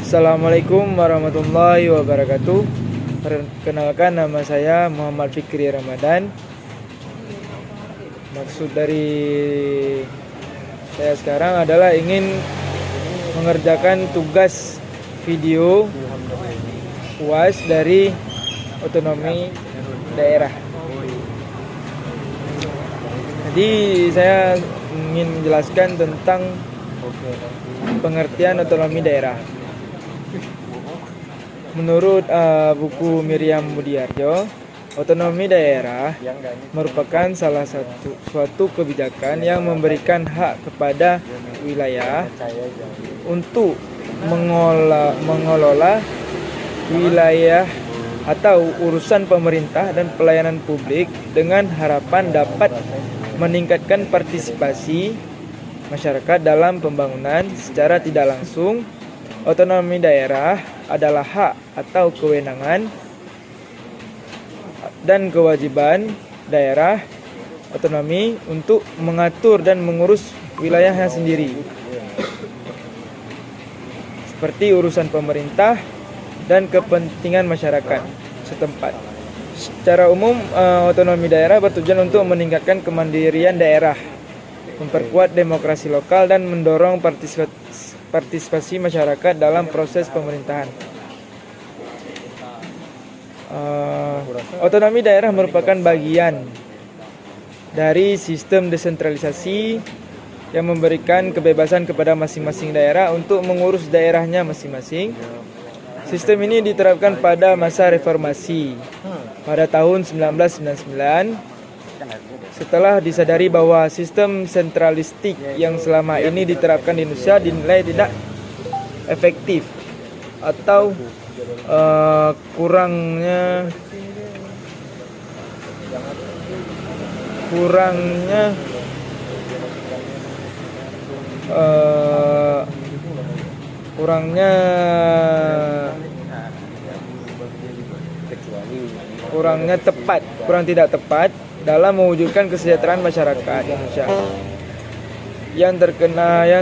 Assalamualaikum warahmatullahi wabarakatuh. Perkenalkan, nama saya Muhammad Fikri Ramadan. Maksud dari saya sekarang adalah ingin mengerjakan tugas video UAS dari otonomi daerah. Jadi saya ingin menjelaskan tentang pengertian otonomi daerah. Menurut buku Miriam Mudiarjo, otonomi daerah merupakan suatu kebijakan yang memberikan hak kepada wilayah untuk mengelola wilayah atau urusan pemerintah dan pelayanan publik dengan harapan dapat meningkatkan partisipasi masyarakat dalam pembangunan secara tidak langsung. Otonomi daerah adalah hak atau kewenangan dan kewajiban daerah otonomi untuk mengatur dan mengurus wilayahnya sendiri, seperti urusan pemerintah dan kepentingan masyarakat setempat. Secara umum, otonomi daerah bertujuan untuk meningkatkan kemandirian daerah, memperkuat demokrasi lokal, dan mendorong partisipasi masyarakat dalam proses pemerintahan. Otonomi daerah merupakan bagian dari sistem desentralisasi yang memberikan kebebasan kepada masing-masing daerah untuk mengurus daerahnya masing-masing. Sistem ini diterapkan pada masa reformasi pada tahun 1999. Setelah disadari bahwa sistem sentralistik yang selama ini diterapkan di Indonesia dinilai tidak efektif atau kurangnya kurang tidak tepat dalam mewujudkan kesejahteraan masyarakat Indonesia yang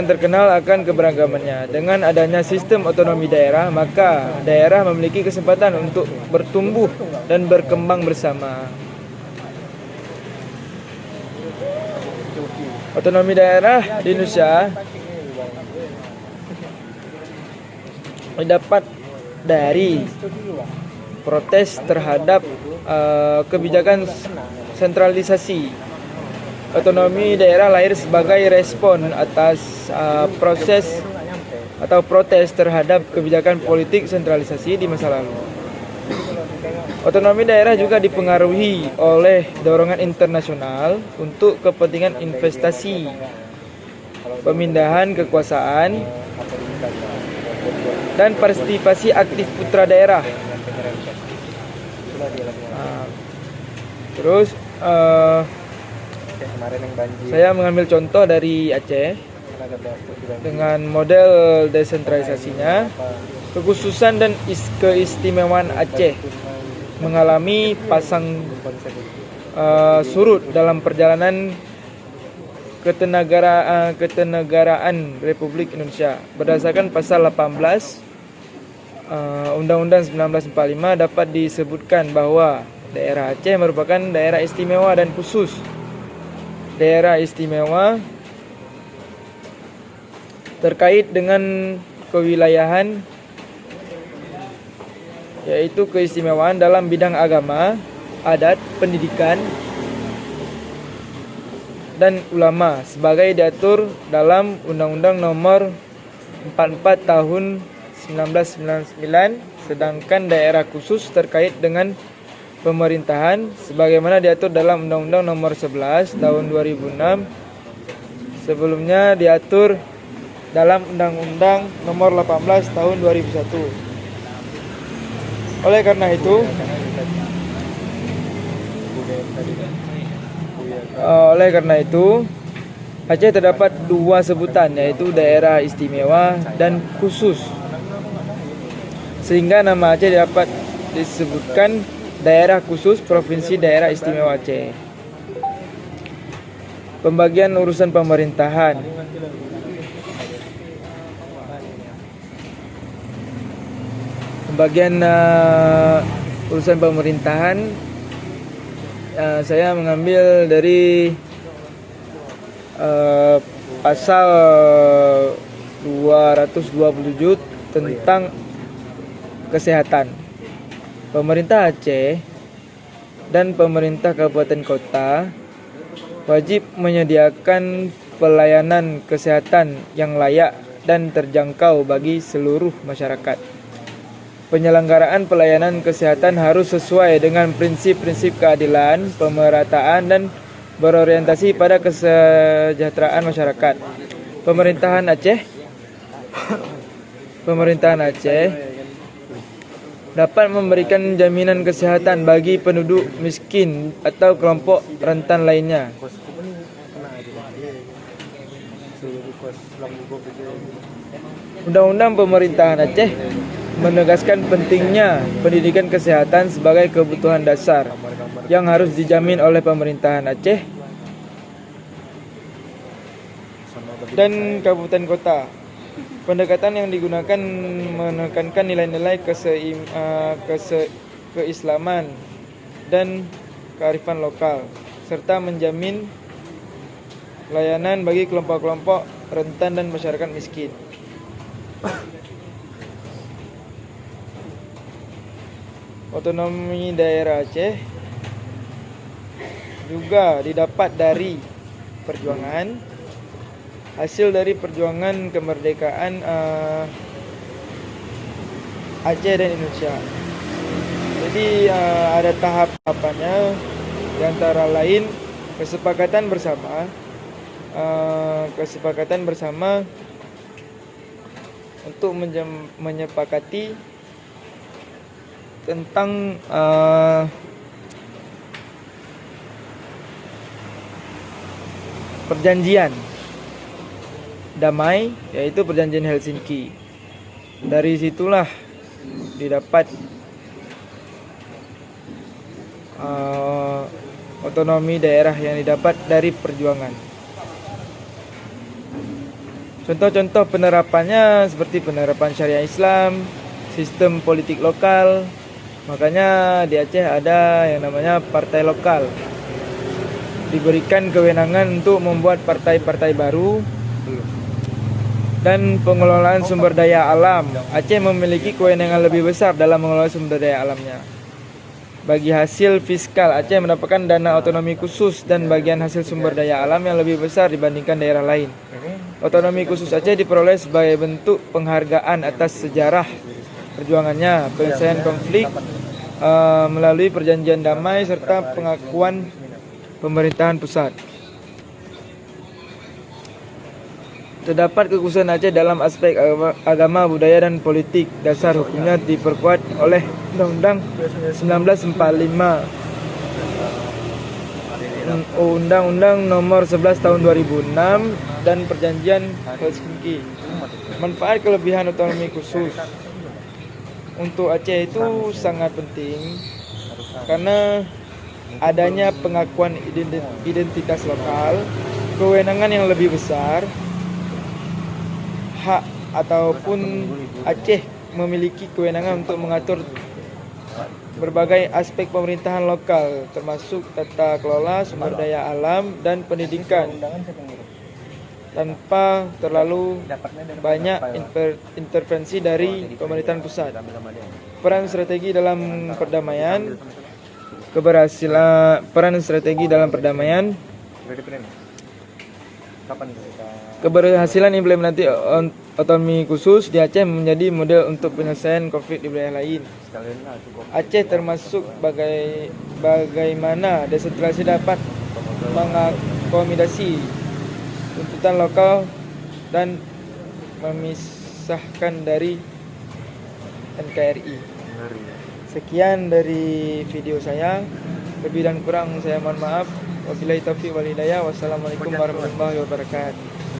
terkenal akan keberagamannya. Dengan adanya sistem otonomi daerah, maka daerah memiliki kesempatan untuk bertumbuh dan berkembang bersama. Otonomi daerah di Indonesia didapat dari protes terhadap kebijakan sentralisasi. Otonomi daerah lahir sebagai respon atas protes terhadap kebijakan politik sentralisasi di masa lalu. Otonomi daerah juga dipengaruhi oleh dorongan internasional untuk kepentingan investasi, pemindahan kekuasaan, dan partisipasi aktif putra daerah. Terus saya mengambil contoh dari Aceh dengan model desentralisasinya. Kekhususan dan keistimewaan Aceh mengalami pasang surut dalam perjalanan ketenagaraan Republik Indonesia. Berdasarkan pasal 18 Undang-Undang 1945 dapat disebutkan bahwa daerah Aceh merupakan daerah istimewa dan khusus. Daerah istimewa terkait dengan kewilayahan, yaitu keistimewaan dalam bidang agama, adat, pendidikan, dan ulama sebagai diatur dalam Undang-Undang Nomor 44 Tahun 1999, sedangkan daerah khusus terkait dengan pemerintahan sebagaimana diatur dalam Undang-Undang Nomor 11 Tahun 2006. Sebelumnya diatur dalam Undang-Undang Nomor 18 Tahun 2001. Oleh karena itu, Aceh terdapat dua sebutan, yaitu daerah istimewa dan khusus, sehingga nama Aceh dapat disebutkan daerah khusus Provinsi Daerah Istimewa Aceh. Pembagian urusan pemerintahan. Pembagian urusan pemerintahan, saya mengambil dari pasal 227 tentang kesehatan. Pemerintah Aceh dan pemerintah kabupaten kota wajib menyediakan pelayanan kesehatan yang layak dan terjangkau bagi seluruh masyarakat. Penyelenggaraan pelayanan kesehatan harus sesuai dengan prinsip-prinsip keadilan, pemerataan, dan berorientasi pada kesejahteraan masyarakat. Pemerintahan Aceh dapat memberikan jaminan kesehatan bagi penduduk miskin atau kelompok rentan lainnya. Undang-Undang Pemerintahan Aceh menegaskan pentingnya pendidikan kesehatan sebagai kebutuhan dasar yang harus dijamin oleh pemerintahan Aceh dan kabupaten kota. Pendekatan yang digunakan menekankan nilai-nilai keislaman dan kearifan lokal, serta menjamin layanan bagi kelompok-kelompok rentan dan masyarakat miskin. Otonomi daerah Aceh juga didapat dari perjuangan, hasil dari perjuangan kemerdekaan Aceh dan Indonesia. Jadi ada tahap-tahapannya, di antara lain kesepakatan bersama untuk menyepakati tentang perjanjian damai, yaitu perjanjian Helsinki. Dari situlah didapat otonomi daerah yang didapat dari perjuangan. Contoh-contoh penerapannya seperti penerapan syariah Islam, sistem politik lokal. Makanya di Aceh ada yang namanya partai lokal. Diberikan kewenangan untuk membuat partai-partai baru. Dan pengelolaan sumber daya alam. Aceh memiliki kewenangan lebih besar dalam mengelola sumber daya alamnya. Bagi hasil fiskal, Aceh mendapatkan dana otonomi khusus dan bagian hasil sumber daya alam yang lebih besar dibandingkan daerah lain. Otonomi khusus Aceh diperoleh sebagai bentuk penghargaan atas sejarah perjuangannya, penyelesaian konflik melalui perjanjian damai, serta pengakuan pemerintahan pusat. Terdapat kekhususan Aceh dalam aspek agama, budaya, dan politik. Dasar hukumnya diperkuat oleh Undang-Undang 1945, Undang-Undang Nomor 11 Tahun 2006, dan Perjanjian Helsinki. Manfaat kelebihan otonomi khusus untuk Aceh itu sangat penting karena adanya pengakuan identitas lokal, kewenangan yang lebih besar, hak ataupun Aceh memiliki kewenangan untuk mengatur berbagai aspek pemerintahan lokal, termasuk tata kelola, sumber daya alam, dan pendidikan, tanpa terlalu banyak intervensi dari pemerintahan pusat. Peran strategi dalam perdamaian, keberhasilan implementasi otonomi khusus di Aceh menjadi model untuk penyelesaian konflik di wilayah lain. Aceh termasuk bagaimana desentralisasi dapat mengakomodasi tuntutan lokal dan memisahkan dari NKRI. Sekian dari video saya. Lebih dan kurang saya mohon maaf. Wabillahi taufiq wal hidayah. Wassalamualaikum warahmatullahi wabarakatuh.